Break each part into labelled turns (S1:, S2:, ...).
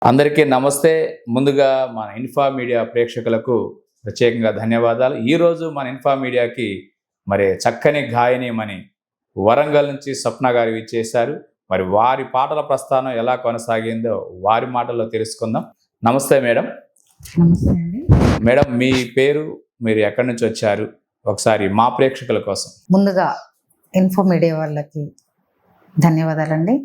S1: అందరికీ నమస్తే. ముందుగా మన ఇన్ఫా మీడియా ప్రేక్షకులకు ప్రత్యేకంగా ధన్యవాదాలు. ఈరోజు మన ఇన్ఫా మీడియాకి మరి చక్కని గాయనిమని వరంగల్ నుంచి స్వప్న గారు ఇచ్చేశారు. మరి వారి పాటల ప్రస్థానం ఎలా కొనసాగిందో వారి మాటల్లో తెలుసుకుందాం. నమస్తే మేడం.
S2: నమస్తే అండి.
S1: మేడం, మీ పేరు, మీరు ఎక్కడి నుంచి వచ్చారు, ఒకసారి మా ప్రేక్షకుల కోసం.
S2: ముందుగా ఇన్ఫో మీడియా వాళ్ళకి ధన్యవాదాలండి.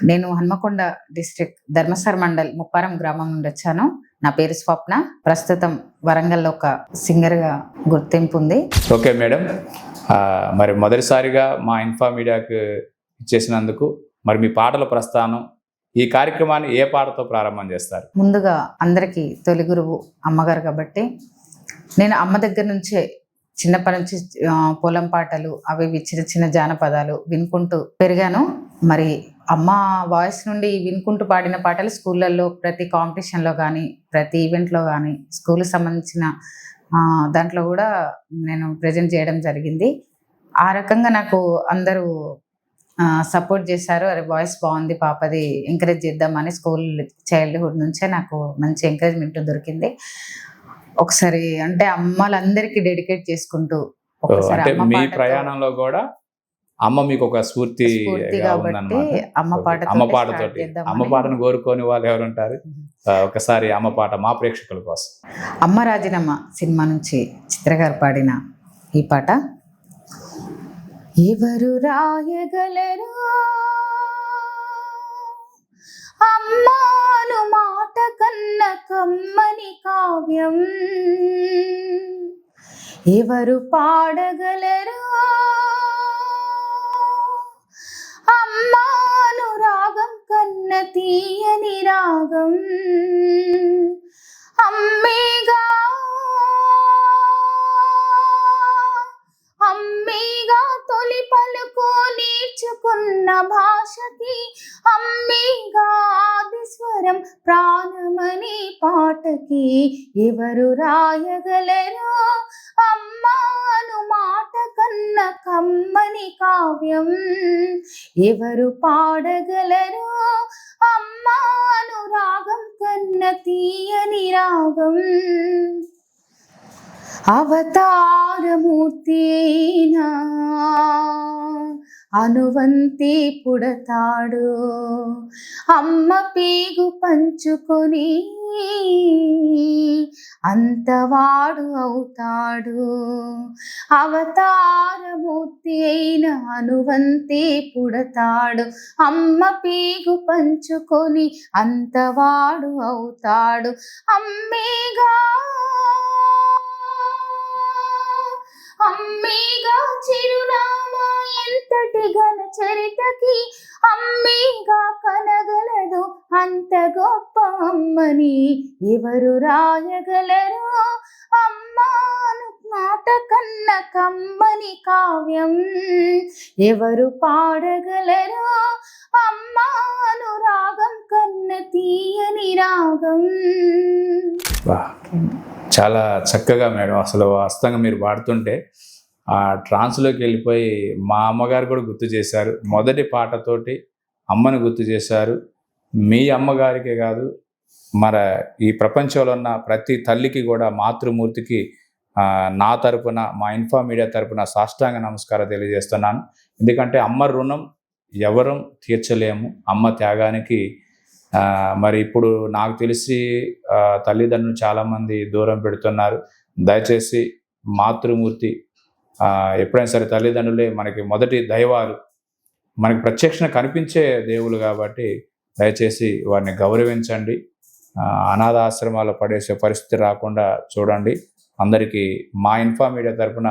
S2: నేను హన్మకొండ డిస్ట్రిక్ట్ ధర్మసర్ మండల్ ముప్పారం గ్రామం నుండి వచ్చాను. నా పేరు స్వప్న. ప్రస్తుతం వరంగల్లో ఒక సింగర్గా గుర్తింపు ఉంది.
S1: ఓకే మేడం, మరి మొదటిసారిగా మా ఇన్ఫా మీడియాకు ఇచ్చేసినందుకు మరి మీ పాటల ప్రస్థానం, ఈ కార్యక్రమాన్ని ఏ పాటతో ప్రారంభం చేస్తారు?
S2: ముందుగా అందరికీ తొలి గురువు అమ్మగారు కాబట్టి నేను అమ్మ దగ్గర నుంచే చిన్నప్పటి నుంచి పొలం పాటలు అవి చిన్న చిన్న జానపదాలు వినుకుంటూ పెరిగాను. మరి అమ్మ వాయిస్ నుండి వినుకుంటూ పాడిన పాటలు స్కూళ్ళల్లో ప్రతి కాంపిటీషన్లో కానీ ప్రతి ఈవెంట్లో కానీ స్కూల్కి సంబంధించిన దాంట్లో కూడా నేను ప్రజెంట్ చేయడం జరిగింది. ఆ రకంగా నాకు అందరూ సపోర్ట్ చేశారు. అరే వాయిస్ బాగుంది పాపది, ఎంకరేజ్ చేద్దామని స్కూల్ చైల్డ్హుడ్ నుంచే నాకు మంచి ఎంకరేజ్మెంట్ దొరికింది. ఒకసారి అంటే అమ్మలందరికీ డెడికేట్ చేసుకుంటూ
S1: ఒకసారి మీ ప్రయాణంలో కూడా అమ్మ మీకు ఒక స్ఫూర్తి
S2: కాబట్టి అమ్మ
S1: పాటతోటి అమ్మ పాటను కోరుకొని వాళ్ళు ఎవరు ఉంటారు? ఒకసారి అమ్మ పాట మా ప్రేక్షకుల కోసం.
S2: అమ్మ రాజీనామా సినిమా నుంచి చిత్ర గారు పాడిన ఈ పాట. ఎవరు రాయగలరు అమ్మాను మాట కన్న కమ్మని కావ్యం, ఎవరు పాడగలరు అమ్మాను రాగం కన్న తీయని రాగం. అమ్మేగా అమ్మేగా తొలి పలుకు నేర్చుకున్న భాషకి, అమ్మేగా ఆది స్వరం ప్రాణమని పాటకి. ఎవరు రాయగలరు అమ్మాను మాట కన్న కమ్మని కావ్యం, ఎవరు పాడగలరు అమ్మాను రాగం కన్న తీయని రాగం. అవతారమూర్తి అయినా అనువంతి పుడతాడు, అమ్మ పేగు పంచుకొని అంతవాడు అవుతాడు. అవతారమూర్తి అయిన అనువంతి పుడతాడు, అమ్మ పేగు పంచుకొని అంతవాడు అవుతాడు. అమ్మేగా అమ్మేగా చిరునామా ఎంతటి ఘన చరితకి, అమ్మేగా కనగలదు అంత గొప్ప అమ్మని. ఎవరు రాయగలరు అమ్మాను మాట కన్న కమ్మని కావ్యం, ఎవరు పాడగలరు అమ్మాను రాగం కన్న తీయని రాగం.
S1: చాలా చక్కగా మేడం, అసలు వాస్తవంగా మీరు పాడుతుంటే ఆ ట్రాన్స్లోకి వెళ్ళిపోయి మా అమ్మగారు కూడా గుర్తు చేశారు. మొదటి పాటతోటి అమ్మని గుర్తు చేశారు. మీ అమ్మగారికే కాదు, మరి ఈ ప్రపంచంలో ఉన్న ప్రతి తల్లికి కూడా, మాతృమూర్తికి నా తరపున, మా ఇన్ఫా మీడియా తరపున సాష్టాంగ నమస్కారం తెలియజేస్తున్నాను. ఎందుకంటే అమ్మ రుణం ఎవరూ తీర్చలేము. అమ్మ త్యాగానికి మరి ఇప్పుడు నాకు తెలిసి తల్లిదండ్రులు చాలామంది దూరం పెడుతున్నారు. దయచేసి మాతృమూర్తి ఎప్పుడైనా సరే తల్లిదండ్రులే మనకి మొదటి దైవాలు, మనకి ప్రత్యక్షంగా కనిపించే దేవులు కాబట్టి దయచేసి వారిని గౌరవించండి. అనాథ ఆశ్రమాల్లో పడేసే పరిస్థితి రాకుండా చూడండి. అందరికీ మా ఇన్ఫా మీడియా తరఫున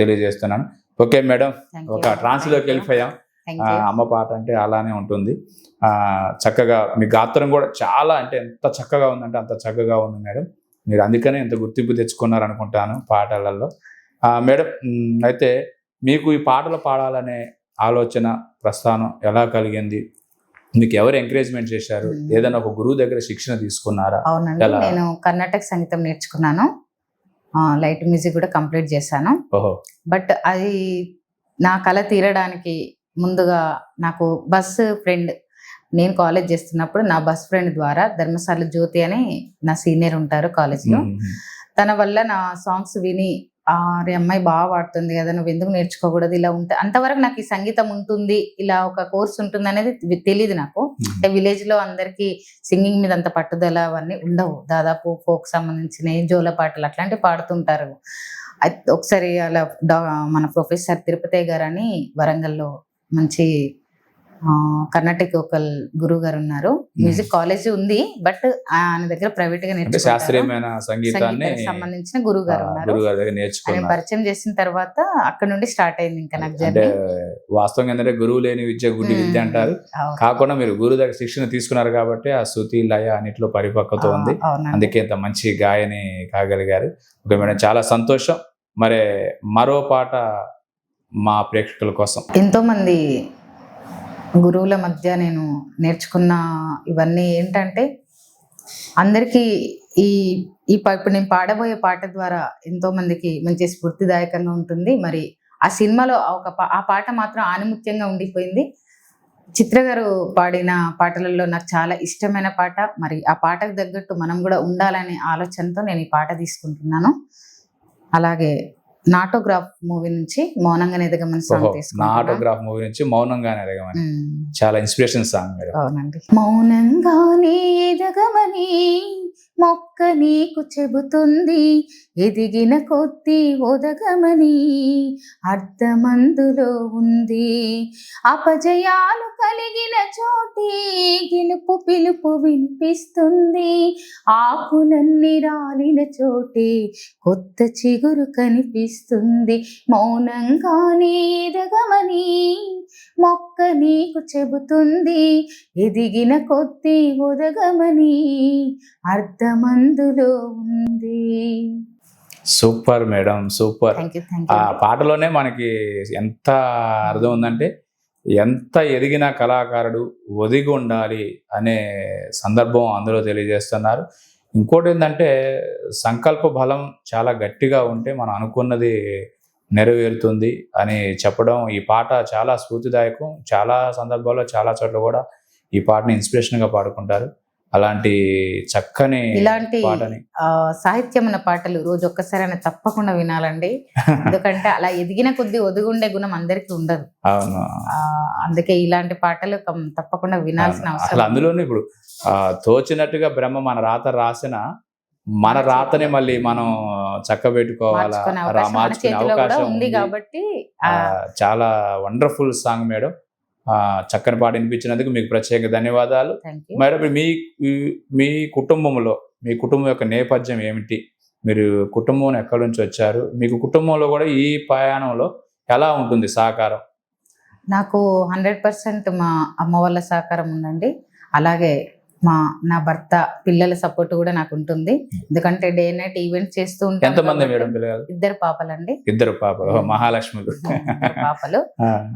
S1: తెలియజేస్తున్నాను. ఓకే మేడం, ఒక ట్రాన్స్లోకి వెళ్ళిపోయాం. అమ్మ పాట అంటే అలానే ఉంటుంది. చక్కగా మీ గాత్రం కూడా చాలా, అంటే ఎంత చక్కగా ఉందంటే అంత చక్కగా ఉంది మేడం. మీరు అందుకనే ఎంత గుర్తింపు తెచ్చుకున్నారు అనుకుంటాను పాటలలో. మేడం, అయితే మీకు ఈ పాటలు పాడాలనే ఆలోచన ప్రస్థానం ఎలా కలిగింది? మీకు ఎవరు ఎంకరేజ్మెంట్ చేశారు? ఏదైనా ఒక గురువు దగ్గర శిక్షణ తీసుకున్నారా?
S2: అవునండి, నేను కర్ణాటక సంగీతం నేర్చుకున్నాను. లైట్ మ్యూజిక్ కూడా కంప్లీట్ చేశాను. బట్ అది నా కళ తీరడానికి ముందుగా నాకు బస్సు ఫ్రెండ్ నేను కాలేజ్ చేస్తున్నప్పుడు నా బెస్ట్ ఫ్రెండ్ ద్వారా ధర్మశాల జ్యోతి అని నా సీనియర్ ఉంటారు కాలేజ్లో, తన వల్ల నా సాంగ్స్ విని అరే అమ్మాయి బాగా పాడుతుంది కదా, నువ్వు ఎందుకు నేర్చుకోకూడదు, ఇలా ఉంటే అంతవరకు నాకు ఈ సంగీతం ఉంటుంది, ఇలా ఒక కోర్స్ ఉంటుంది అనేది తెలియదు నాకు. అంటే విలేజ్ లో అందరికి సింగింగ్ మీద అంత పట్టుదల అవన్నీ ఉండవు, దాదాపు ఫోక్ సంబంధించిన జోల పాటలు అట్లాంటివి పాడుతుంటారు. ఒకసారి అలా మన ప్రొఫెసర్ తిరుపతి గారు అని వరంగల్లో మంచి కర్ణాటక వోకల్ గురువు గారు ఉన్నారు. మ్యూజిక్ కాలేజ్ ఉంది, బట్ ఆయన దగ్గర ప్రైవేట్ గా
S1: శాస్త్రీయమైన సంగీతాన్ని
S2: సంబంధించిన గురువు గారు ఉన్నారు. ఆయన పరిచయం చేసిన తర్వాత అక్కడ నుండి స్టార్ట్ అయింది ఇంకా నాకు జర్నీ.
S1: వాస్తవంగా ఏంటంటే గురువు లేని విద్య గుడ్డి విద్య అంటారు. కాకుండా మీరు గురువు దగ్గర శిక్షణ తీసుకున్నారు కాబట్టి ఆ శృతి లయ అన్నిట్లో పరిపక్వత ఉంది, అందుకే ఇంత మంచి గాయని కాగలిగారు. ఓకే మేడం, చాలా సంతోషం. మరి మరో పాట మా ప్రేక్షకుల కోసం.
S2: ఎంతో మంది గురువుల మధ్య నేను నేర్చుకున్న ఇవన్నీ ఏంటంటే, అందరికీ ఇప్పుడు నేను పాడబోయే పాట ద్వారా ఎంతో మందికి మంచి స్ఫూర్తిదాయకంగా ఉంటుంది. మరి ఆ సినిమాలో ఆ పాట మాత్రం ఆనిముత్యంగా ఉండిపోయింది. చిత్ర గారు పాడిన పాటలలో నాకు చాలా ఇష్టమైన పాట. మరి ఆ పాటకు తగ్గట్టు మనం కూడా ఉండాలనే ఆలోచనతో నేను ఈ పాట తీసుకుంటున్నాను. అలాగే నాటోగ్రాఫ్ మూవీ నుంచి మౌనంగానే ఎదగమని సాంగ్ తీసుకున్నాను.
S1: నాటోగ్రాఫ్ మూవీ నుంచి మౌనంగానే ఎదగమని చాలా ఇన్స్పిరేషన్ సాంగ్ మేడం.
S2: అవునండి. మౌనంగానే ఎదగమని మొక్క నీకు చెబుతుంది, ఎదిగిన కొద్దీ ఒదగమని అర్థమందులో ఉంది. అపజయాలు కలిగిన చోటి గెలుపు పిలుపు వినిపిస్తుంది, ఆకులన్నీ రాలిన చోటి కొత్త చిగురు కనిపిస్తుంది. మౌనంగానే ఎదగమని మొక్క నీకు చెబుతుంది, ఎదిగిన కొద్దీ ఒదగమని అర్థమందులో ఉంది.
S1: Super madam, super. ఆ పాటలోనే మనకి ఎంత అర్థం ఉందంటే, ఎంత ఎదిగిన కళాకారుడు ఒదిగి ఉండాలి అనే సందర్భం అందులో తెలియజేస్తున్నారు. ఇంకోటి ఏంటంటే, సంకల్ప బలం చాలా గట్టిగా ఉంటే మనం అనుకున్నది నెరవేరుతుంది అని చెప్పడం. ఈ పాట చాలా స్ఫూర్తిదాయకం. చాలా సందర్భాల్లో చాలా చోట్ల కూడా ఈ పాటని ఇన్స్పిరేషన్గా పాడుకుంటారు. అలాంటి చక్కని
S2: ఇలాంటి సాహిత్యం ఉన్న పాటలు రోజు ఒక్కసారైనా తప్పకుండా వినాలండి. ఎందుకంటే అలా ఎదిగిన కొద్ది ఒదిగుండే గుణం అందరికీ ఉండదు.
S1: అవును,
S2: అందుకే ఇలాంటి పాటలు తప్పకుండా వినాల్సిన అవసరం.
S1: అందులోనే ఇప్పుడు తోచినట్టుగా బ్రహ్మ మన రాత రాసిన మన రాతని మళ్ళీ మనం చక్కబెట్టుకోవాలా, మార్చుకునే అవకాశం ఉంది కాబట్టి చాలా వండర్ఫుల్ సాంగ్ మేడం. చక్కని పాట వినిపించినందుకు మీకు ప్రత్యేక ధన్యవాదాలు మేడం. మీ కుటుంబంలో మీ కుటుంబం యొక్క నేపథ్యం ఏమిటి? మీరు కుటుంబం ఎక్కడి నుంచి వచ్చారు? మీకు కుటుంబంలో కూడా ఈ ప్రయాణంలో ఎలా ఉంటుంది సహకారం?
S2: నాకు 100% మా అమ్మ వాళ్ళ సహకారం ఉందండి. అలాగే నా భర్త పిల్లల సపోర్ట్ కూడా నాకు ఉంటుంది. ఎందుకంటే డే నైట్ ఈవెంట్ చేస్తూ ఉంటాను.
S1: ఎంతమంది మేడం పిల్లలు?
S2: 2 పాపలండి.
S1: 2 పాపలు, మహాలక్ష్మి
S2: పాపలు.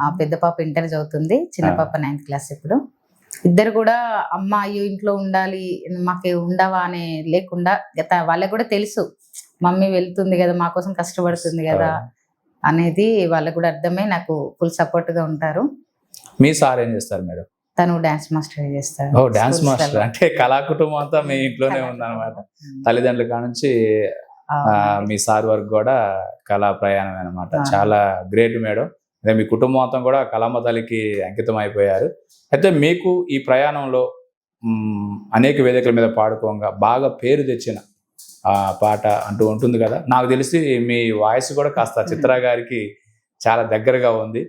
S2: ఆ పెద్ద పాప ఇంటర్ చదువుతుంది, చిన్న పాప 9th క్లాస్. ఇప్పుడు ఇద్దరు కూడా అమ్మ అయ్యో ఇంట్లో ఉండాలి, మాకు ఉండవా అనే లేకుండా వాళ్ళకి కూడా తెలుసు మమ్మీ వెళ్తుంది కదా, మా కోసం కష్టపడుతుంది కదా అనేది వాళ్ళకు కూడా అర్థమై నాకు ఫుల్ సపోర్ట్ గా ఉంటారు.
S1: మీ సార్ ఏం చేస్తారు మేడం?
S2: తను డాన్స్ మాస్టర్ చేస్తాడు.
S1: డాన్స్ మాస్టర్ అంటే కళా కుటుంబం అంతా మీ ఇంట్లోనే ఉందన్నమాట. తల్లిదండ్రుల కాడ నుంచి మీ సార్ వరకు కూడా కళా ప్రయాణం అనమాట. చాలా గ్రేట్ మేడం. అదే మీ కుటుంబం అంతా కూడా కళామ తల్లికి అంకితం అయిపోయారు. అయితే మీకు ఈ ప్రయాణంలో అనేక వేదికల మీద పాడుకోగా బాగా పేరు తెచ్చిన పాట అంటూ ఉంటుంది కదా. నాకు తెలిసి మీ వాయిస్ కూడా కాస్త చిత్ర గారికి చాలా దగ్గరగా ఉంది.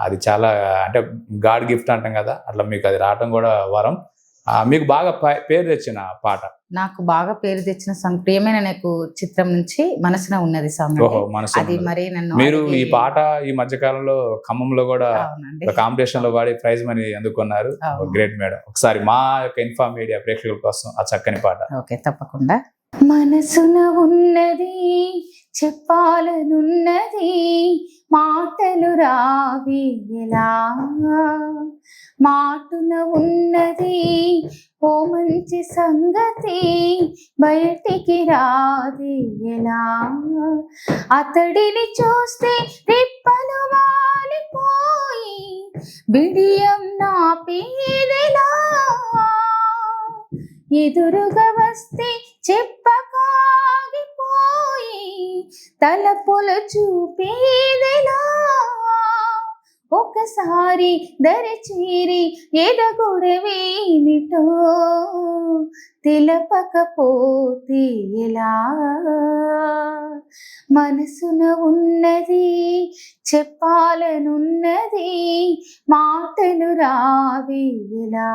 S1: అది చాలా అంటే గాడ్ గిఫ్ట్ అంటాం కదా, అట్లా మీకు అది రావటం కూడా వరం. మీకు బాగా పేరు తెచ్చిన పాట?
S2: నాకు బాగా పేరు తెచ్చిన సాంగ్ ప్రియమైన నాకు చిత్రం నుంచి మనసున ఉన్నది సాంగ్. అది మరి
S1: మీరు ఈ పాట ఈ మధ్య కాలంలో ఖమ్మంలో కూడా కాంపిటీషన్ లో పాడి ప్రైజ్ మనీ అందుకున్నారు. Great madam. ఒకసారి మా యొక్క ఇన్ఫార్మ్ మీడియా ప్రేక్షకుల కోసం ఆ చక్కని పాట.
S2: ఓకే, తప్పకుండా. మనసున ఉన్నది చెప్పాలనున్నది, మాటలు రావి ఎలా, మాటున ఉన్నది ఓ మంచి సంగతి, బయటికి రాది ఎలా, అతడిని చూస్తే తిప్పలు వాలి వాడిపోయి బిడియం నా పేదెలా ఎదురుగా వస్తే చెప్పకాగిపోయి తలపులు చూపేదెలా ఒకసారి దరి చేరి ఎదగొడవేమిటో తెలపకపోతే ఎలా మనసున ఉన్నది చెప్పాలనున్నది మాటలు రావేలా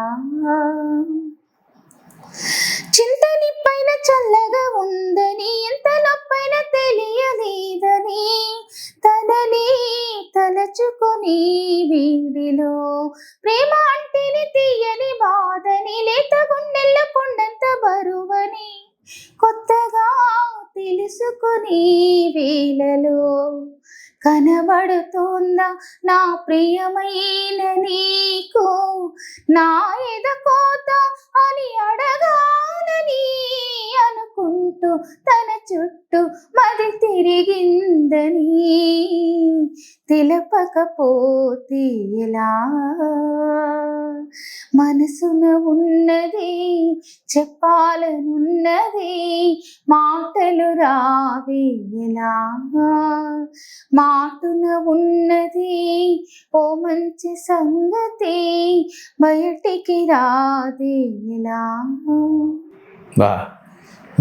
S2: చింతని పైన చల్లగా ఉందని ఎంత నొప్పైన తెలియలేదని తనని తలచుకొని వీడిలో ప్రేమ అంటేనే తీయని బాధని లేత గుండెల్లో కొండంత బరువని కొత్తగా తెలుసుకుని వేళలో కనబడుతోందా నా ప్రియమైన నీకు నా ఎదకోత అని అడగాలని అనుకుంటూ తన చుట్టూ మది తిరిగిందని తెలపకపోతే ఎలా మనసున ఉన్నది చెప్పాలనున్నది మాటలు రావేలా మాటున ఉన్నది ఓ మంచి సంగతి బయటికి రాదేలా
S1: బా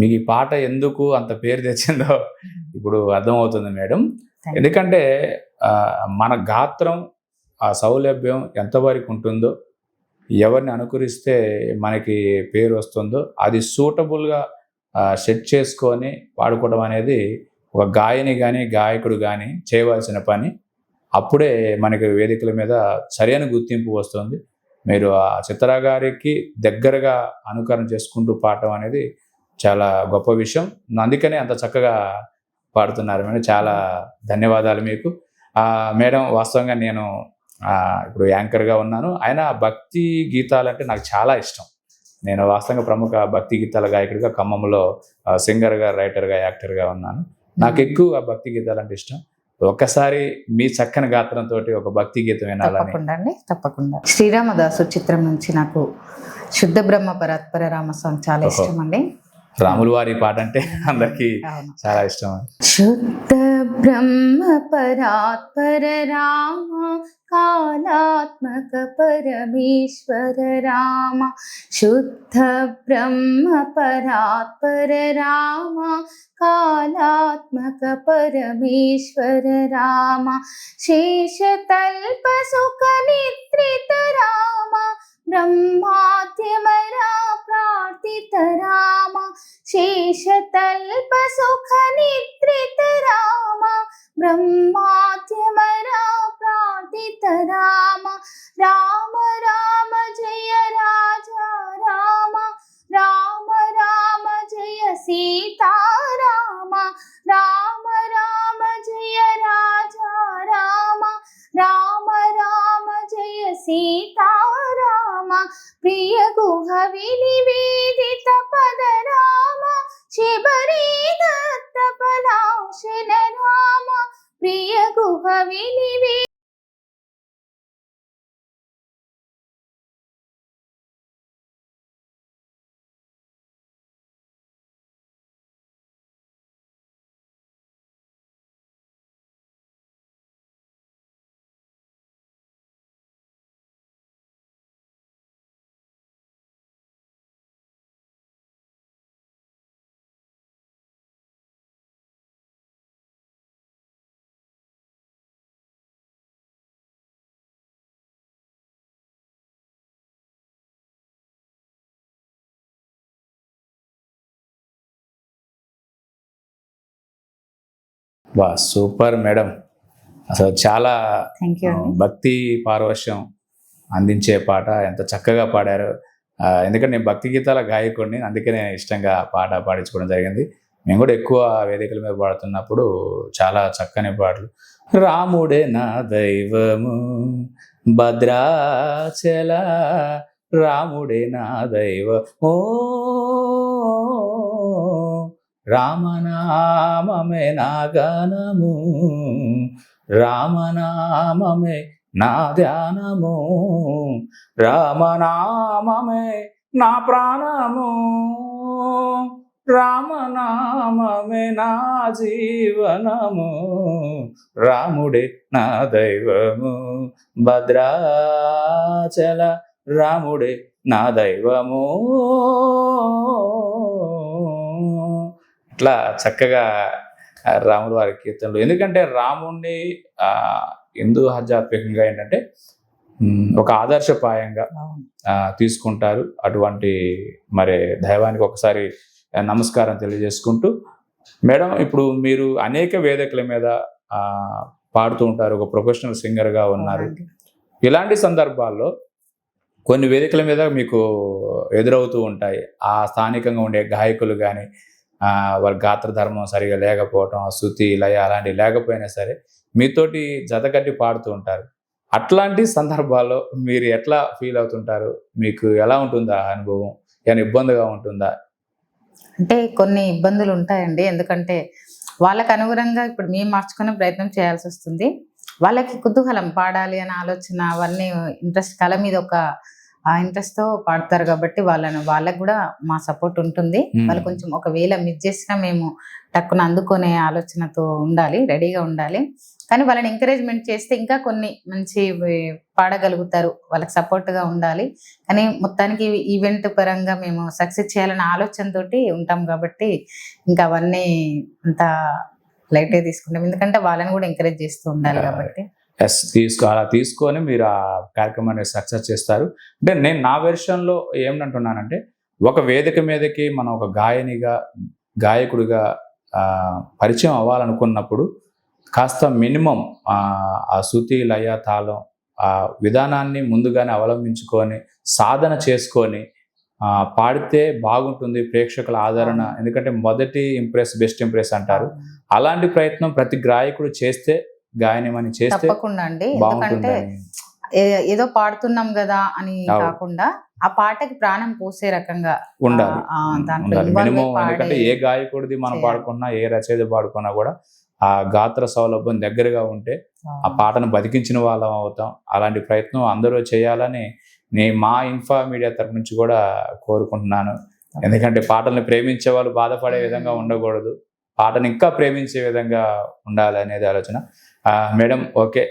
S1: మీకు ఈ పాట ఎందుకు అంత పేరు తెచ్చిందో ఇప్పుడు అర్థమవుతుంది మేడం. ఎందుకంటే మన గాత్రం ఆ సౌలభ్యం ఎంతవరకు ఉంటుందో, ఎవరిని అనుకరిస్తే మనకి పేరు వస్తుందో అది సూటబుల్గా సెట్ చేసుకొని పాడుకోవడం అనేది ఒక గాయని కానీ గాయకుడు కానీ చేయవలసిన పని. అప్పుడే మనకి వేదికల మీద సరైన గుర్తింపు వస్తుంది. మీరు ఆ చిత్ర గారికి దగ్గరగా అనుకరణ చేసుకుంటూ పాడటం అనేది చాలా గొప్ప విషయం. అందుకనే అంత చక్కగా పాడుతున్నారు మేడం. చాలా ధన్యవాదాలు మీకు. మేడం, వాస్తవంగా నేను ఇప్పుడు యాంకర్గా ఉన్నాను. అయినా భక్తి గీతాలంటే నాకు చాలా ఇష్టం. నేను వాస్తవంగా ప్రముఖ భక్తి గీతాల గాయకుడిగా ఖమ్మంలో సింగర్గా, రైటర్గా, యాక్టర్గా ఉన్నాను. నాకు ఎక్కువ భక్తి గీతాలంటే ఇష్టం. ఒక్కసారి మీ చక్కని గాత్రంతో ఒక భక్తి గీతం వినాలని.
S2: తప్పకుండా. శ్రీరామదాసు చిత్రం నుంచి నాకు శుద్ధ బ్రహ్మ పరాత్పర రామ సాంగ్ చాలా ఇష్టం అండి.
S1: రాముల వారి పాట అంటే అందరికి చాలా ఇష్టం.
S2: శుద్ధ బ్రహ్మ పరాత్పర రామ కాలాత్మక పరమేశ్వర రామ శుద్ధ బ్రహ్మ పరాత్పర రామ కాలాత్మక పరమేశ్వర రామ శేషతల్ప సుఖ నిద్రిత రామ బ్రహ్మాద్యమరా ప్రార్థిత రామ శేషతల్ప సుఖ నిద్రిత రామ బ్రహ్మాద్యమరా ప్రార్థిత రామ రామ రామ జయ రాజా రామ రామ రామ జయ సీతారామ రామ రామ జయ రాజా రామ రామ రామ జయ సీతారామ ప్రియ గుహ వినివేదిత పద రామ శబరీ దత్త పలాశన రామ ప్రియ గుహ వినివే
S1: బా సూపర్ మేడం. అసలు చాలా భక్తి పారవశ్యం అందించే పాట ఎంత చక్కగా పాడారు. ఎందుకంటే నేను భక్తి గీతాల గాయకుడిని, అందుకనే ఇష్టంగా పాట పాడించుకోవడం జరిగింది. మేము కూడా ఎక్కువ వేదికల మీద పాడుతున్నప్పుడు చాలా చక్కని పాటలు. రాముడే నా దైవము భద్రాచల రాముడే నా దైవము రామనామమే నా గానము రామనామమే నా ధ్యానము, రామనామమే నా ప్రాణము, రామనామమే నా జీవనము, రాముడే నా దైవము, భద్రాచల రాముడే నా దైవము. ఇట్లా చక్కగా రాముడు వారి కీర్తనలు. ఎందుకంటే రాముణ్ణి హిందూ ఆధ్యాత్మికంగా ఏంటంటే ఒక ఆదర్శపాయంగా తీసుకుంటారు. అటువంటి మరి దైవానికి ఒకసారి నమస్కారం తెలియజేసుకుంటూ, మేడం ఇప్పుడు మీరు అనేక వేదికల మీద పాడుతూ ఉంటారు, ఒక ప్రొఫెషనల్ సింగర్గా ఉన్నారు. ఇలాంటి సందర్భాల్లో కొన్ని వేదికల మీద మీకు ఎదురవుతూ ఉంటాయి. ఆ స్థానికంగా ఉండే గాయకులు కానీ వారి గాత్ర ధర్మం సరిగా లేకపోవటం, శృతి లయ అలాంటివి లేకపోయినా సరే మీతోటి జతకట్టి పాడుతూ ఉంటారు. అట్లాంటి సందర్భాల్లో మీరు ఎట్లా ఫీల్ అవుతుంటారు? మీకు ఎలా ఉంటుందా అనుభవం? ఏమైనా ఇబ్బందిగా ఉంటుందా?
S2: అంటే కొన్ని ఇబ్బందులు ఉంటాయండి. ఎందుకంటే వాళ్ళకి అనుగుణంగా ఇప్పుడు మేము మార్చుకునే ప్రయత్నం చేయాల్సి వస్తుంది. వాళ్ళకి కుతూహలం, పాడాలి అనే ఆలోచన, అవన్నీ ఇంట్రెస్ట్, కళ మీద ఒక ఇంట్రెస్ట్తో పాడతారు కాబట్టి వాళ్ళకు కూడా మా సపోర్ట్ ఉంటుంది. వాళ్ళు కొంచెం ఒకవేళ మిస్ చేసినా మేము టక్కున అందుకునే ఆలోచనతో ఉండాలి, రెడీగా ఉండాలి. కానీ వాళ్ళని ఎంకరేజ్మెంట్ చేస్తే ఇంకా కొన్ని మంచి పాడగలుగుతారు, వాళ్ళకి సపోర్ట్గా ఉండాలి. కానీ మొత్తానికి ఈవెంట్ పరంగా మేము సక్సెస్ చేయాలనే ఆలోచనతోటి ఉంటాం కాబట్టి ఇంకా అవన్నీ అంత లైట్గా తీసుకుంటాం, ఎందుకంటే వాళ్ళని కూడా ఎంకరేజ్ చేస్తూ ఉండాలి కాబట్టి.
S1: అలా తీసుకొని మీరు ఆ కార్యక్రమాన్ని సక్సెస్ చేస్తారు. అంటే నేను నా వెర్షన్లో ఏమంటున్నానంటే, ఒక వేదిక మీదకి మనం ఒక గాయకుడిగా పరిచయం అవ్వాలనుకున్నప్పుడు కాస్త మినిమం ఆ శృతి లయ తాళం ఆ విధానాన్ని ముందుగానే అవలంబించుకొని సాధన చేసుకొని పాడితే బాగుంటుంది, ప్రేక్షకుల ఆదరణ. ఎందుకంటే మొదటి ఇంప్రెస్ బెస్ట్ ఇంప్రెస్ అంటారు. అలాంటి ప్రయత్నం ప్రతి గాయకుడు చేస్తే, గాయనిమని చేస్తే
S2: తప్పకుండా అండి. ఎందుకంటే ఏదో పాడుతున్నాం కదా అని కాకుండా ఆ పాటకి ప్రాణం పోసే రకంగా
S1: ఉండాలి. మినిమం. ఎందుకంటే ఏ గాయకుడిది మనం పాడుకున్నా, ఏ రచయిత పాడుకున్నా కూడా ఆ గాత్ర సౌలభ్యం దగ్గరగా ఉంటే ఆ పాటను బతికించిన వాళ్ళం అవుతాం. అలాంటి ప్రయత్నం అందరూ చేయాలని మా ఇన్ఫా మీడియా తరపు నుంచి కూడా కోరుకుంటున్నాను. ఎందుకంటే పాటల్ని ప్రేమించే వాళ్ళు బాధపడే విధంగా ఉండకూడదు, పాటను ఇంకా ప్రేమించే విధంగా ఉండాలి అనేది ఆలోచన. మేడం, ఓకే,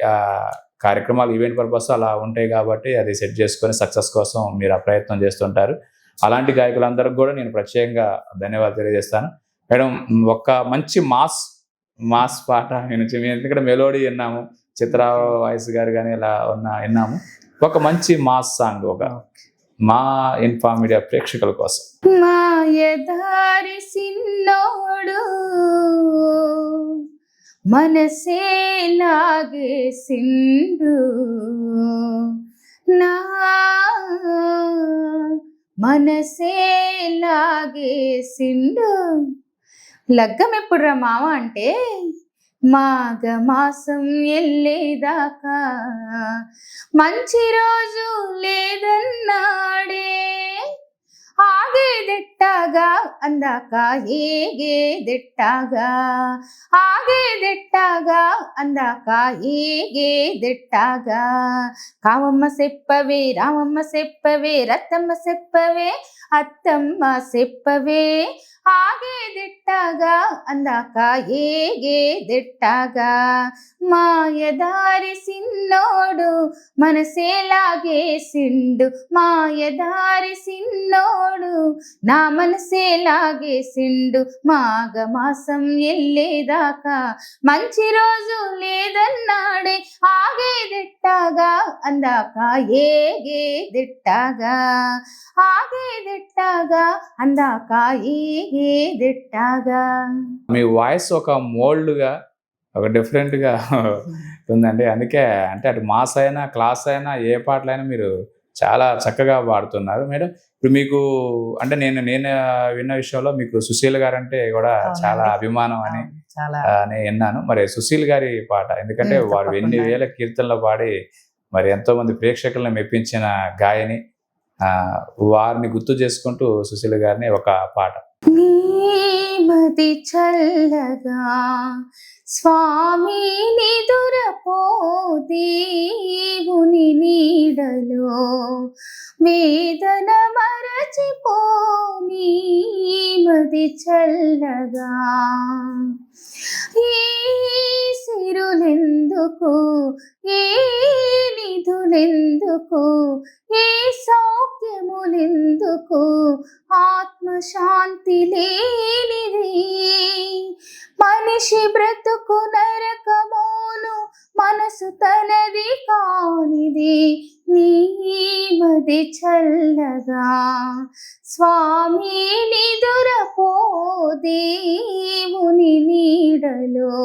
S1: కార్యక్రమాలు ఈవెంట్ పర్పస్ అలా ఉంటాయి కాబట్టి అది సెట్ చేసుకొని సక్సెస్ కోసం మీరు ఆ ప్రయత్నం చేస్తుంటారు. అలాంటి గాయకులందరికీ కూడా నేను ప్రత్యేకంగా ధన్యవాదాలు తెలియజేస్తాను. మేడం, ఒక మంచి మాస్ పాట ఎందుకంటే మెలోడీ విన్నాము, చిత్ర వాయిస్ గారు కానీ ఇలా విన్నాము. ఒక మంచి మాస్ సాంగ్ ఒక మా ఇన్ఫా మీడియా ప్రేక్షకుల కోసం.
S2: మాయదారి సిన్నోడు మనసే లాగేసిండు, నా మనసే లాగేసిండు. లగ్గం ఎప్పుడురా మామ అంటే మాఘమాసం వెళ్ళేదాకా మంచి రోజు లేదన్నాడే, ఆగేదెట్టాగా అందాక ఏగేదెట్టాగా, ఆగేదెట్టాగా అందాక ఏగేదెట్టాగా. కావమ్మ చెప్పవే, రామమ్మ చెప్పవే, రత్తమ్మ చెప్పవే, అత్తమ్మ చెప్పవే, ఆగేదెట్టాగా అందాక ఏగేదెట్టాగా. మాయదారి సిన్నోడు మనసే లాగేసిండు, మాయదారి సిన్నోడు నా మనసే లాగేసిండు. మాఘమాసం వెళ్ళేదాకా మంచి రోజు లేదన్నాడే, ఆగేదెట్టాగా అందాక ఏగేదెట్టాగా, ఆగేదెట్టాగా అందాక ఏగేదెట్టాగా.
S1: మీ వాయిస్ ఒక మోల్డ్గా, ఒక డిఫరెంట్గా ఉందండి. అందుకే అంటే అటు మాస్ అయినా క్లాస్ అయినా ఏ పాటలైనా మీరు చాలా చక్కగా పాడుతున్నారు. మేడం, ఇప్పుడు మీకు అంటే నేను విన్న విషయంలో మీకు సుశీల్ గారు అంటే కూడా చాలా అభిమానం అని విన్నాను. మరి సుశీల్ గారి పాట, ఎందుకంటే వారు ఎన్ని వేల కీర్తనలు పాడి మరి ఎంతో మంది ప్రేక్షకులను మెప్పించిన గాయని, వారిని గుర్తు చేసుకుంటూ సుశీల్ గారిని ఒక పాట.
S2: మది చల్లగా స్వామి నిదురపో దేవుని నీడలో, వేదన మరచిపో నీ మది చల్లగా. ఏ సిరులెందుకు, ఏ నిధులెందుకు, ఏ సౌఖ్యములెందుకు, ఆత్మశాంతి లేనిది. మనిషి బ్రతుకు నరకమోను, మనసు తనది కానిది, నీ మది చల్లగా. స్వామి నిదురపో దేవుని నీడలో,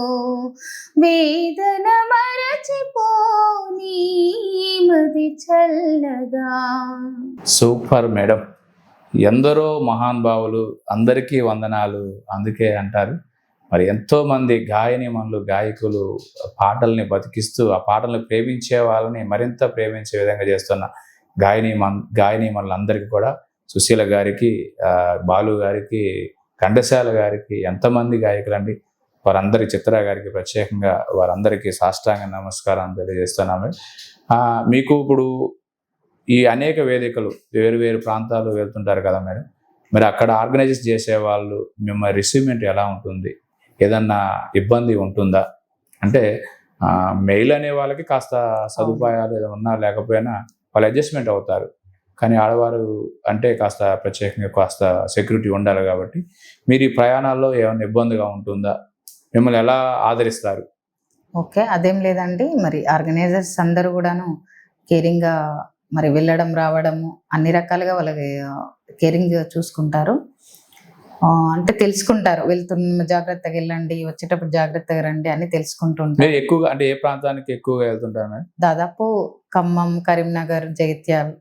S2: వేదన మరచిపో నీ మది చల్లగా.
S1: Super madam. ఎందరో మహానుభావులు, అందరికీ వందనాలు. అందుకే అంటారు మరి ఎంతోమంది గాయనిమణులు, గాయకులు పాటల్ని బతికిస్తూ ఆ పాటల్ని ప్రేమించే వాళ్ళని మరింత ప్రేమించే విధంగా చేస్తున్న గాయనిమణులు అందరికీ కూడా, సుశీల గారికి, బాలు గారికి, ఘంటసాల గారికి, ఎంతమంది గాయకులండి, వారందరి చిత్ర గారికి ప్రత్యేకంగా వారందరికీ సాష్టాంగ నమస్కారం తెలియజేస్తున్నాము. మీకు ఇప్పుడు ఈ అనేక వేదికలు వేరు వేరు ప్రాంతాలు వెళ్తుంటారు కదా మేడం, మరి అక్కడ ఆర్గనైజ్ చేసే వాళ్ళు మిమ్మల్ని రిసీవ్మెంట్ ఎలా ఉంటుంది? ఏదన్నా ఇబ్బంది ఉంటుందా? అంటే మెయిల్ అనే వాళ్ళకి కాస్త సదుపాయాలు ఏదో ఉన్నా లేకపోయినా వాళ్ళు అడ్జస్ట్మెంట్ అవుతారు, కానీ ఆడవారు అంటే కాస్త ప్రత్యేకంగా కాస్త సెక్యూరిటీ ఉండాలి కాబట్టి మీరు ఈ ప్రయాణాల్లో ఏమైనా ఇబ్బందిగా ఉంటుందా? మిమ్మల్ని ఎలా ఆదరిస్తారు?
S2: ఓకే, అదేం లేదండి. మరి ఆర్గనైజర్స్ అందరూ కూడాను కేరింగ్గా మరి వెళ్ళడం రావడము అన్ని రకాలుగా వాళ్ళకి కేరింగ్ చూసుకుంటారు. అంటే తెలుసుకుంటారు, వెళ్తున్న జాగ్రత్తగా వెళ్ళండి, వచ్చేటప్పుడు జాగ్రత్తగా రండి అని తెలుసుకుంటుంటారు.
S1: మీరు ఎక్కువగా అంటే ఏ ప్రాంతానికి ఎక్కువగా వెళ్తుంటారు మేడం?
S2: దాదాపు ఖమ్మం, కరీంనగర్, జగిత్యాల్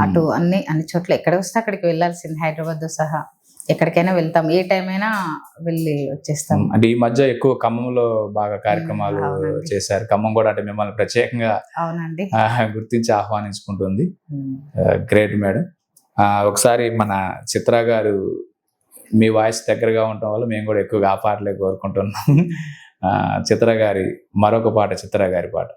S2: అటు అన్ని చోట్ల ఎక్కడ వస్తే అక్కడికి వెళ్ళాల్సింది, హైదరాబాద్ సహా ఎక్కడికైనా వెళ్తాం, ఏ టైం అయినా వెళ్ళి వచ్చేస్తాం.
S1: అంటే ఈ మధ్య ఎక్కువ ఖమ్మంలో బాగా కార్యక్రమాలు చేశారు. ఖమ్మం కూడా అంటే మిమ్మల్ని ప్రత్యేకంగా
S2: అవునండి
S1: గుర్తించి ఆహ్వానించుకుంటుంది. Great madam. ఒకసారి మన చిత్ర గారు మీ వాయిస్ దగ్గరగా ఉండటం వల్ల మేము కూడా ఎక్కువగా ఆ పాటలే కోరుకుంటున్నాం. చిత్ర గారి మరొక పాట, చిత్ర గారి పాట.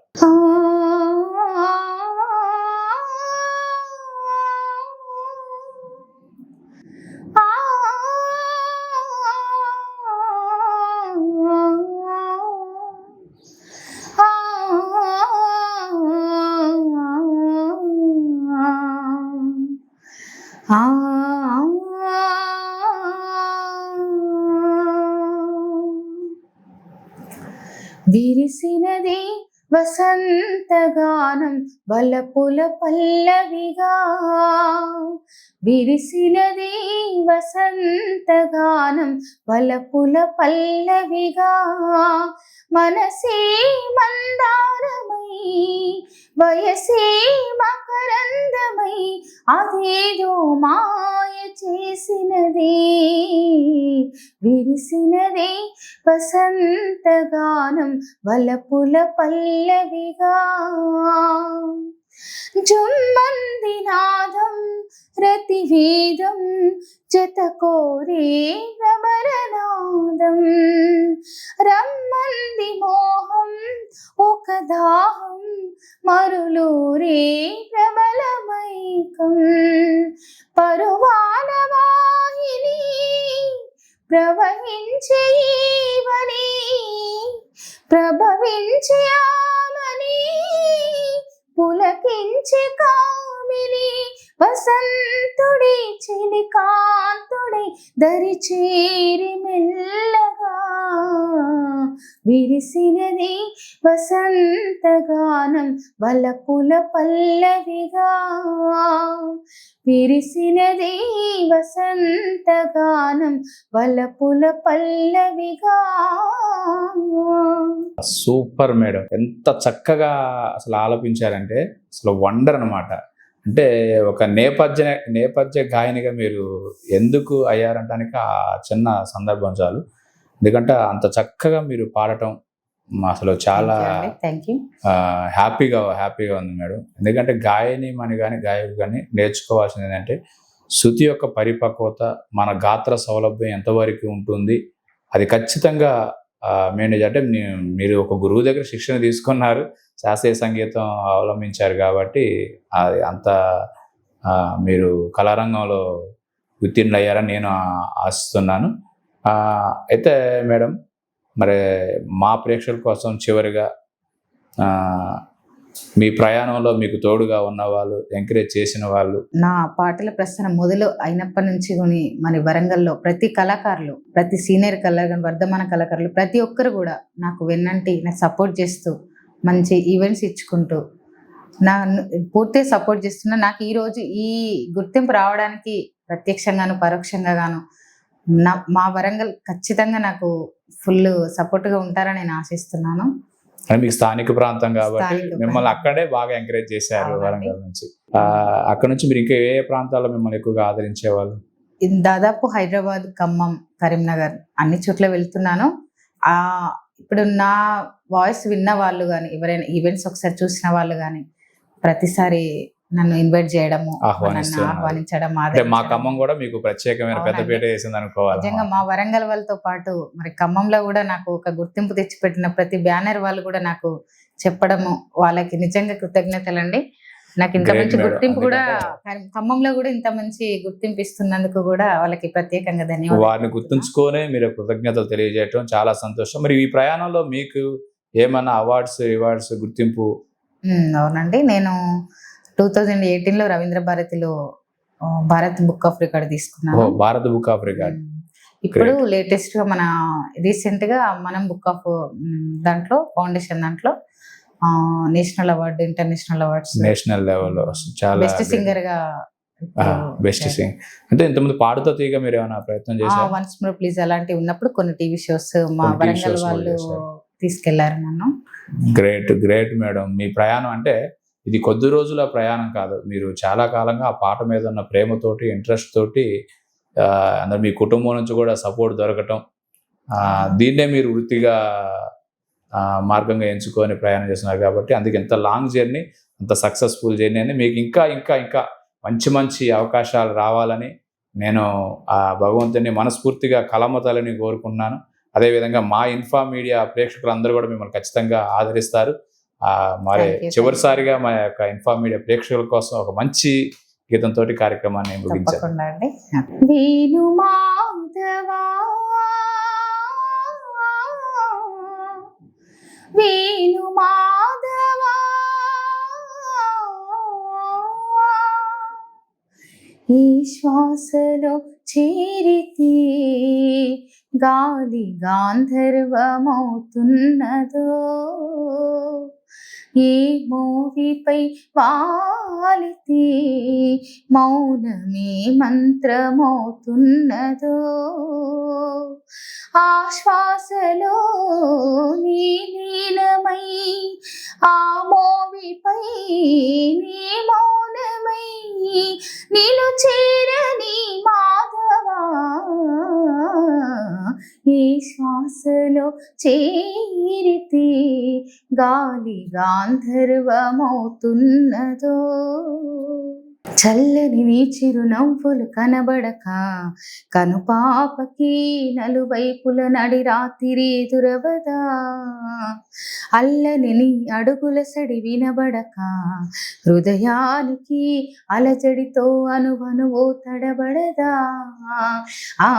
S2: విరిసినది వసంతగానం వలపుల పల్లవిగా, విరిసినది వసంతగానం వలపుల పల్లవిగా, మనసే మందారమై వయసే మకరందమై అదేదో మాయ చేసినది, విరిసినది వసంతగానం వలపుల పల్లవిగా. జుమ్మంది నాదం రతివేదం జత కోరే ప్రబరనాదం, రమ్మంది మోహం ఒక దాహం మరులూరే ప్రబలమైకం, పరువాల వాహిని ప్రవహించే ఈవని ప్రభవించే ఆమని పులకించే కామిని, వసంతుడి చిలికాంతుడి దరి చేరి మెల్లగా, విరిసినది వసంతగానం వలపుల పల్లవిగా, విరిసినది వసంతగానం వలపుల పల్లవిగా.
S1: సూపర్ మేడం, ఎంత చక్కగా అసలు ఆలపించారంటే అసలు వండర్ అనమాట. అంటే ఒక నేపథ్య గాయనిగా మీరు ఎందుకు అయ్యారంటానికి ఆ చిన్న సందర్భం చాలు. ఎందుకంటే అంత చక్కగా మీరు పాడటం అసలు చాలా హ్యాపీగా ఉంది మేడం. ఎందుకంటే గాయనిమని కానీ గాయకులు కానీ నేర్చుకోవాల్సింది ఏంటంటే శృతి యొక్క పరిపక్వత, మన గాత్ర సౌలభ్యం ఎంతవరకు ఉంటుంది, అది ఖచ్చితంగా మేనేజ్ అంటే మీరు ఒక గురువు దగ్గర శిక్షణ తీసుకున్నారు, శాస్త్రీయ సంగీతం అవలంబించారు కాబట్టి అది అంత మీరు కళారంగంలో ఉత్తీర్ణులయ్యారని నేను ఆశిస్తున్నాను. అయితే మేడం, మరి మా ప్రేక్షకుల కోసం చివరిగా మీ ప్రయాణంలో మీకు తోడుగా ఉన్నవాళ్ళు, ఎంకరేజ్ చేసిన వాళ్ళు?
S2: నా పాటల ప్రస్థానం మొదలు అయినప్పటి నుంచి కొని మన వరంగల్లో ప్రతి కళాకారులు, ప్రతి సీనియర్ కళాకారులు, వర్ధమాన కళాకారులు ప్రతి ఒక్కరు కూడా నాకు వెన్నంటి నాకు సపోర్ట్ చేస్తూ మంచి ఈవెంట్స్ ఇచ్చుకుంటూ నా పూర్తిగా సపోర్ట్ చేస్తున్నా. నాకు ఈరోజు ఈ గుర్తింపు రావడానికి ప్రత్యక్షంగాను పరోక్షంగాను మా వరంగల్ ఖచ్చితంగా నాకు ఫుల్ సపోర్ట్గా ఉంటారని నేను ఆశిస్తున్నాను.
S1: మీకు స్థానిక ప్రాంతం కాబట్టి
S2: స్థానిక
S1: మిమ్మల్ని
S2: ప్రాంతం.
S1: అక్కడే బాగా ఎంకరేజ్ చేశారు
S2: అవునండి.
S1: వరంగల్ నుంచి. అక్కడ నుంచి మీరు ఇంకా ఏ ప్రాంతాల్లో మిమ్మల్ని ఎక్కువగా ఆదరించేవాళ్ళు?
S2: దాదాపు హైదరాబాద్, ఖమ్మం, కరీంనగర్ అన్ని చోట్ల వెళ్తున్నాను. ఇప్పుడు నా వాయిస్ విన్న వాళ్ళు కానీ, ఎవరైనా ఈవెంట్స్ ఒకసారి చూసిన వాళ్ళు కానీ ప్రతిసారి నన్ను ఇన్వైట్ చేయడము, నన్ను
S1: ఆహ్వానిస్తున్నారు.
S2: ఆహ్వానించడం,
S1: అంటే మా
S2: ఆదరించడం.
S1: ఖమ్మం కూడా మీకు ప్రత్యేకమైన
S2: అవునండి.
S1: పెద్దపీట వేసింది అనుకోవాలి.
S2: నిజంగా మా వరంగల్ వాళ్ళతో పాటు మరి ఖమ్మంలో కూడా నాకు ఒక గుర్తింపు తెచ్చిపెట్టిన ప్రతి బ్యానర్ వాళ్ళు కూడా నాకు చెప్పడము, వాళ్ళకి నిజంగా కృతజ్ఞతలండి. నాకు ఇంత
S1: Great
S2: మంచి
S1: మేడం.
S2: గుర్తింపు కూడా
S1: ఎందుకంటే
S2: ఖమ్మంలో కూడా ఇంత మంచి గుర్తింపు ఇస్తున్నందుకు కూడా వాళ్ళకి ప్రత్యేకంగా ధన్యవాదాలు.
S1: వారిని గుర్తుంచుకొనే మీరు కృతజ్ఞతలు తెలియజేయటం చాలా సంతోషం. మరి ఈ ప్రయాణంలో మీకు ఏమన్నా అవార్డ్స్, రివార్డ్స్, గుర్తింపు?
S2: అవునండి. నేను 2018లో రవీంద్ర భారతిలో భారత్ బుక్ ఆఫ్ రికార్డ్ తీసుకున్నాను.
S1: భారత బుక్ ఆఫ్ రికార్డ్.
S2: ఇప్పుడు లేటెస్ట్ గా మన రీసెంట్ గా మనం బుక్ ఆఫ్ దాంట్లో ఫౌండేషన్ దాంట్లో national award, international awards,
S1: national లెవెల్లో చాలా
S2: బెస్ట్ సింగర్ గా
S1: బెస్ట్ సింగ్. అంటే ఇంతకుముందు పాడుతో తీగ మీరు ఏమైనా ప్రయత్నం చేశారు?
S2: వన్స్ మోర్ ప్లీజ్ అలాంటివి ఉన్నప్పుడు కొన్ని టీవీ షోస్ మా
S1: కొన్ని TV
S2: వరంగల్
S1: shows
S2: వాళ్ళు
S1: చేశారు.
S2: తీసుకెళ్లారు నన్ను.
S1: Great madam. మీ ప్రయాణం అంటే ఇది కొద్ది రోజుల ప్రయాణం కాదు. మీరు చాలా కాలంగా ఆ పాట మీద ఉన్న ప్రేమతోటి, ఇంట్రెస్ట్ తోటి అందరు మీ కుటుంబం నుంచి కూడా సపోర్ట్ దొరకటం, దీన్నే మీరు వృత్తిగా మార్గంగా ఎంచుకొని ప్రయాణం చేస్తున్నారు కాబట్టి అందుకే ఎంత లాంగ్ జర్నీ, అంత సక్సెస్ఫుల్ జర్నీ అని మీకు ఇంకా మంచి అవకాశాలు రావాలని నేను ఆ భగవంతుని మనస్ఫూర్తిగా కలమతాలని కోరుకుంటున్నాను. అదేవిధంగా మా ఇన్ఫా మీడియా ప్రేక్షకులందరూ కూడా మిమ్మల్ని ఖచ్చితంగా ఆదరిస్తారు. మరి
S2: Thank you.
S1: చివరిసారిగా మా యొక్క ఇన్ఫా మీడియా ప్రేక్షకుల కోసం ఒక మంచి గీతంతో కార్యక్రమాన్ని ముగించాను.
S2: తప్పకుండా అండి. వేణు మాధవా, వేణు మాధవా, ఈ శ్వాసలో చేరితే గాలి గాంధర్వమవుతున్నదో, ఏ మోవిపై వాలితే మౌనమే మంత్రమవుతున్నదో, ఆ శ్వాసలో నీ లీనమై ఆ మోవిపై నీ మౌనమై నీలు చేరని మాధవా, ఈ శ్వాసలో చేరితే గాలి గాంధర్వమవుతున్నదో, చల్లని నీ చిరునవ్వులు కనబడక కనుపాపకి నలువైపుల నడి రాత్రి ఎదురవదా, అల్లని నీ అడుగుల సడి వినబడక హృదయానికి అలజడితో అనువనువో తడబడదా, ఆ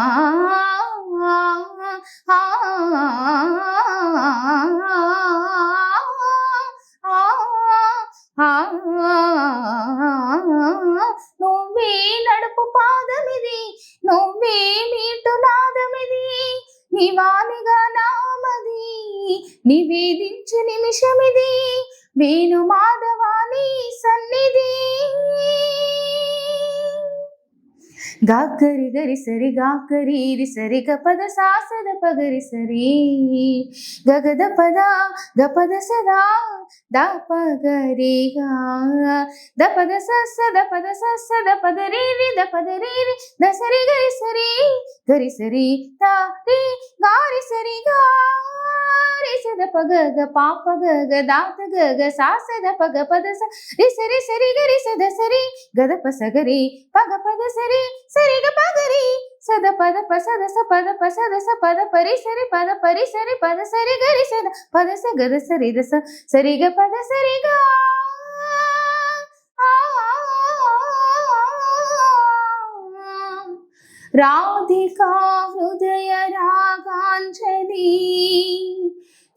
S2: నువ్వే నడుపు పాదమిది, నువ్వే మీటు నాదమిది, నివానిగా నామది నివేదించు నిమిషమిది, వేణు మాధవాని సన్నిధి. గాగరి గరి సరి గాగరి రి సరి గపద సాసద పగరి సరి గగద పద గపద సదా దపగరిగా దపద సద పద సద పదరి రి దపదరి రి దసరి గరి సరి తా రి గారి సరి గా రి సద పగ గ పాప గ గ దాత గ గ సాసద పగ పద స రి సరి గరి సద సరి గద ప సగరి పగ పద సరి సరి గ పగరి స సద పద పసద స పద పసద స పద పరి సరి పద సరి గరి సద పద స గద సరి దస సరిగ పద సరిగా రాధికా హృదయ రాగాంజలి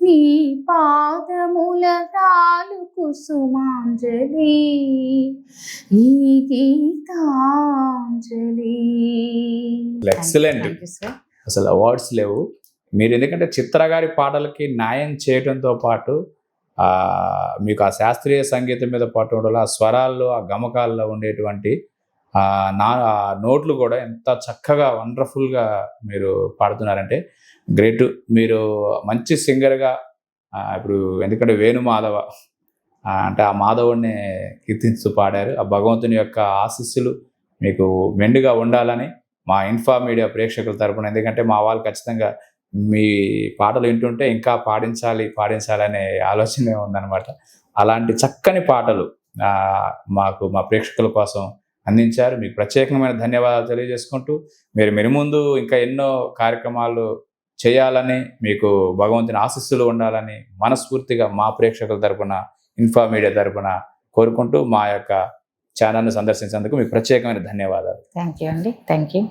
S2: నీ పాదముల రాలు కుసుమాంజలి ఈ గీతాంజలి.
S1: ఎక్సలెంట్.
S2: Thank you, sir.
S1: అసలు అవార్డ్స్ లేవు. మీరు ఎందుకంటే చిత్ర గారి పాటలకి న్యాయం చేయడంతో పాటు మీకు ఆ శాస్త్రీయ సంగీతం మీద పట్టు ఉండడం, ఆ స్వరాల్లో ఆ గమకాల్లో ఉండేటువంటి ఆ నోట్లు కూడా ఎంత చక్కగా వండర్ఫుల్గా మీరు పాడుతున్నారంటే గ్రేట్. మీరు మంచి సింగర్గా ఇప్పుడు ఎందుకంటే వేణుమాధవ అంటే ఆ మాధవుడిని కీర్తించుతూ పాడారు. ఆ భగవంతుని యొక్క ఆశీస్సులు మీకు మెండుగా ఉండాలని మా ఇన్ఫా మీడియా ప్రేక్షకుల తరపున, ఎందుకంటే మా వాళ్ళు ఖచ్చితంగా మీ పాటలు వింటుంటే ఇంకా పాడించాలనే ఆలోచనే ఉందన్నమాట. అలాంటి చక్కని పాటలు మాకు మా ప్రేక్షకుల కోసం అందించారు. మీకు ప్రత్యేకమైన ధన్యవాదాలు తెలియజేసుకుంటూ మీరు ముందు ఇంకా ఎన్నో కార్యక్రమాలు చేయాలని, మీకు భగవంతుని ఆశీస్సులు ఉండాలని మనస్ఫూర్తిగా మా ప్రేక్షకుల తరపున, ఇన్ఫా మీడియా తరపున కోరుకుంటూ మా యొక్క ఛానల్ని సందర్శించేందుకు మీకు ప్రత్యేకమైన ధన్యవాదాలు.
S2: థ్యాంక్ యూ అండి. Thank you.